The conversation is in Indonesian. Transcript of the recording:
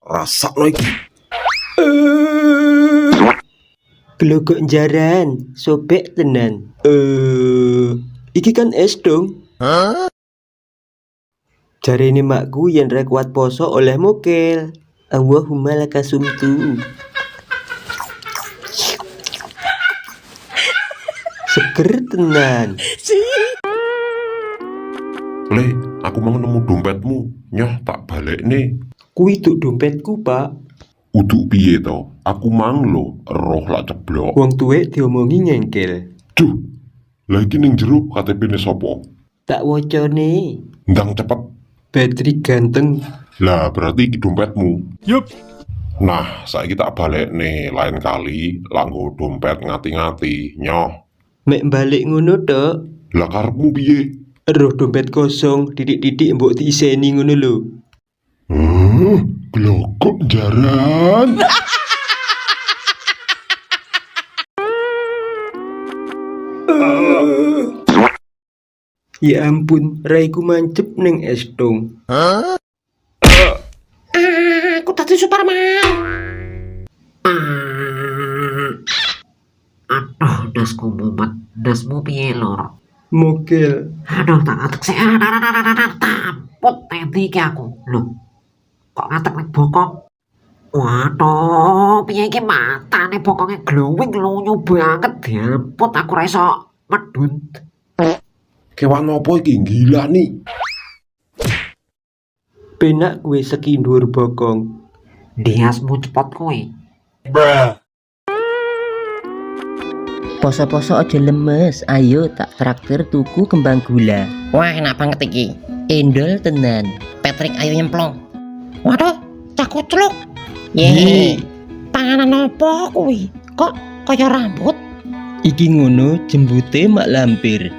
Rasakno iki. Glogok jaran, sobek tenan. Iki kan es dong. Jarene makku yen ra kuat poso oleh mokel. Allahumma lakasumtu. Seger tenan. Le, aku mau nemu dompetmu. Nyoh tak balik nih. Kuwi tuk dompetku, Pak. Uduk piye to? Aku mang lo, roh lak ceblok. Wong tuwek diomongi ngengkel. Duh, lagi ning jero KTP-ne sapa? Tak wocone. Ndang cepet. Bateri ganteng. Lah berarti iki dompetmu. Yup. Nah, saiki tak balik nih. Lain kali langgo dompet ngati-ngati. Nyoh. Mek balik ngono tok. Lah karepmu piye? Roh dompet kosong, titik-titik mbok diiseni ngono lho. Glogok jaran. Ya ampun, raiku mancep ning es dong. Aku tadi Superman. Aduh, dasku mumet. Dasmu piye lor? Mokel. Aduh, tak ngatek sih. Tamput tadi ki aku. Loh, kok ngatek nek bokong? Waduh, piye iki matane bokonge glowing lunyu banget. Diamput aku ra iso medun. Kewan apa iki gila nih? Penak kue sekindur bokong. Diasmu cepot kowe. Poso-poso aja lemes, ayo tak traktir tuku kembang gula. Wah, enak banget iki. Endol tenan. Patrick ayo nyemplung. Waduh, cah kucluk. Yeay. Panganan apa kuwi? Kok kaya rambut? Iki ngono jembute mak lampir.